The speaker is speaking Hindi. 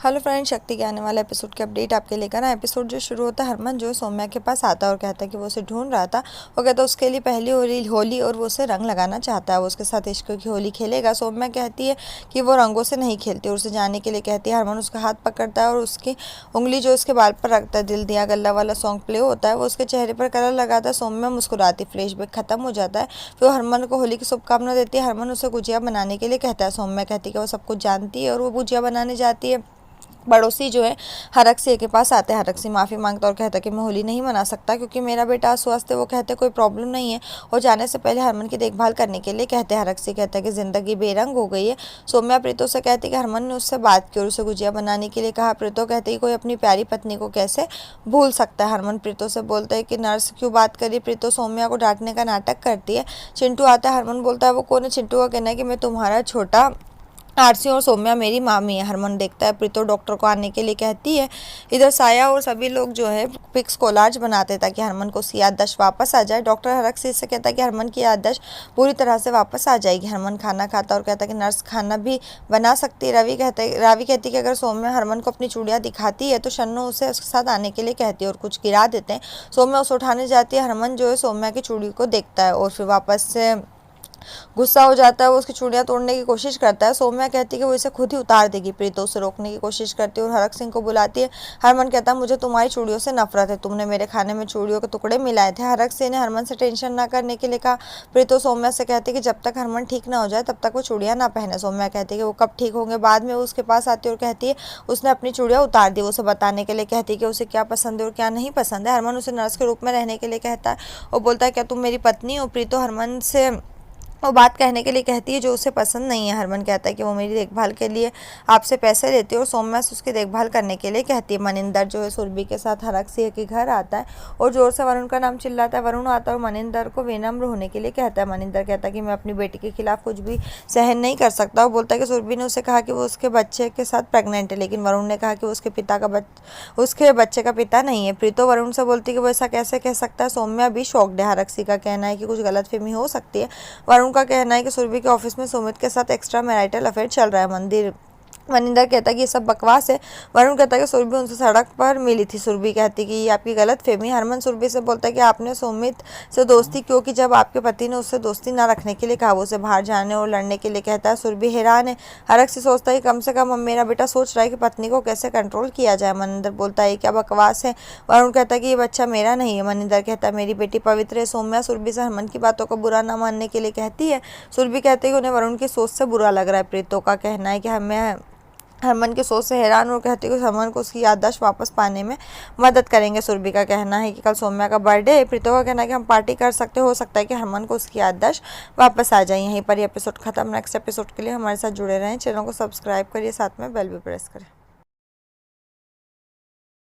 हेलो फ्रेंड, शक्ति के आने वाले एपिसोड की अपडेट आपके लेकर आए। एपिसोड जो शुरू होता है, हरमन जो है सौम्या के पास आता है और कहता है कि वो उसे ढूंढ रहा था। वो कहता है उसके लिए पहली होली और वो उसे रंग लगाना चाहता है, वो उसके साथ इश्क की होली खेलेगा। सौम्या कहती है कि वो रंगों से नहीं खेलती और उसे जाने के लिए कहती है। हरमन उसका हाथ पकड़ता है और उसकी उंगली जो उसके बाल पर रखता है। दिल दिया गल्ला वाला सॉन्ग प्ले होता है, वो उसके चेहरे पर कलर लगाता है। सौम्या मुस्कुराती, फ्लैशबैक खत्म हो जाता है। फिर वो हरमन को होली की शुभकामना देती है। हरमन उसे गुजिया बनाने के लिए कहता है। सौम्या कहती है कि वो सब कुछ जानती है और वो गुजिया बनाने जाती है। पड़ोसी जो है हरक के पास आते हैं। हरक माफ़ी मांगता और कहता कि मैं होली नहीं मना सकता क्योंकि मेरा बेटा अस्वस्थ है। वो कहते कोई प्रॉब्लम नहीं है और जाने से पहले हरमन की देखभाल करने के लिए कहते हैं। हरक कहता है कि ज़िंदगी बेरंग हो गई है। सौम्या प्रीतो से कहती है कि हरमन ने उससे बात की और उसे गुजिया बनाने के लिए कहा। प्रीतो कहती है कोई अपनी प्यारी पत्नी को कैसे भूल सकता है। हरमन प्रीतो से बोलता है कि नर्स क्यों बात करी। प्रीतो सौम्या को डांटने का नाटक करती है। चिंटू आता है। हरमन बोलता है वो कौन है। चिंटू का कहना है कि मैं तुम्हारा छोटा आरसी और सौम्या मेरी मामी है। हरमन देखता है। प्रीतो डॉक्टर को आने के लिए कहती है। इधर साया और सभी लोग जो है पिक्स कोलाज बनाते ताकि हरमन को उसकी याददाश्त वापस आ जाए। डॉक्टर हरक से कहता है कि हरमन की याददाश्त पूरी तरह से वापस आ जाएगी। हरमन खाना खाता और कहता है कि नर्स खाना भी बना सकती है। रावी कहती है कि अगर सौम्या हरमन को अपनी चूड़ियाँ दिखाती है तो शन्नू उसे उसके साथ आने के लिए कहती है और कुछ गिरा देते हैं। सौम्या उसे उठाने जाती है। हरमन जो है सौम्या की चूड़ी को देखता है और फिर वापस से गुस्सा हो जाता है। वो उसकी चूड़ियां तोड़ने की कोशिश करता है। सौम्या कहती है कि वो इसे खुद ही उतार देगी। प्रीतो उसे रोकने की कोशिश करती है और हरक सिंह को बुलाती है। हरमन कहता है मुझे तुम्हारी चूड़ियों से नफरत है, तुमने मेरे खाने में चूड़ियों के टुकड़े मिलाए थे। हरक सिंह ने हरमन से टेंशन ना करने के लिए कहा। प्रीतो सौम्या से कहती है कि जब तक हरमन ठीक ना हो जाए तब तक वो चूड़ियां ना पहने। सौम्या कहती है कि वो कब ठीक होंगे। बाद में वो उसके पास आती है और कहती है उसने अपनी चूड़ियां उतार दी। उसे बताने के लिए कहती है कि उसे क्या पसंद है और क्या नहीं पसंद है। हरमन उसे नर्स के रूप में रहने के लिए कहता है और बोलता है क्या तुम मेरी पत्नी हो। प्रीतो हरमन से वो बात कहने के लिए कहती है जो उसे पसंद नहीं है। हरमन कहता है कि वो मेरी देखभाल के लिए आपसे पैसे लेती है और सौम्या से उसकी देखभाल करने के लिए कहती है। मनिंदर जो है सुरभि के साथ हरक सिंह के घर आता है और जोर से वरुण का नाम चिल्लाता है। वरुण आता है और मनिंदर को विनम्र होने के लिए कहता है। मनिंदर कहता है कि मैं अपनी बेटी के खिलाफ कुछ भी सहन नहीं कर सकता। वो बोलता है कि सुरभि ने उसे कहा कि वो उसके बच्चे के साथ प्रेग्नेंट है, लेकिन वरुण ने कहा कि वो उसके बच्चे का पिता नहीं है। प्रीतो वरुण से बोलती है कि वो ऐसा कैसे कह सकता है। सौम्या भी शॉक्ड है। हरक सिंह का कहना है कि कुछ गलतफहमी हो सकती है। वरुण का कहना है कि सुरभि के ऑफिस में सुमित के साथ एक्स्ट्रा मैरिटल अफेयर चल रहा है। मनिंदर कहता है कि ये सब बकवास है। वरुण कहता है कि सुरभि उनसे सड़क पर मिली थी। सुरभि कहती है कि ये आपकी गलत फहमी। हरमन सुरभि से बोलता है कि आपने सुमित से दोस्ती क्यों की जब आपके पति ने उससे दोस्ती ना रखने के लिए कहा। वो उसे बाहर जाने और लड़ने के लिए कहता है। सुरभि हैरान है। हरक से सोचता है कि कम से कम अब मेरा बेटा सोच रहा है कि पत्नी को कैसे कंट्रोल किया जाए। मनिंदर बोलता है क्या बकवास है। वरुण कहता है कि ये बच्चा मेरा नहीं है। मनिंदर कहता है मेरी बेटी पवित्र है। सौम्या सुरभि से हरमन की बातों को बुरा ना मानने के लिए कहती है। सुरभि कहती है कि उन्हें वरुण की सोच से बुरा लग रहा है। प्रीतो का कहना है कि हमें हरमन की सोच से हैरान और कहती है कि हरमन को उसकी याददाश्त वापस पाने में मदद करेंगे। सुरभि का कहना है कि कल सौम्या का बर्थडे है। प्रीतो का कहना है कि हम पार्टी कर सकते हो सकता है कि हरमन को उसकी याददाश्त वापस आ जाए। यहीं पर ये एपिसोड खत्म। नेक्स्ट एपिसोड के लिए हमारे साथ जुड़े रहें। चैनल को सब्सक्राइब करिए, साथ में बेल भी प्रेस करें।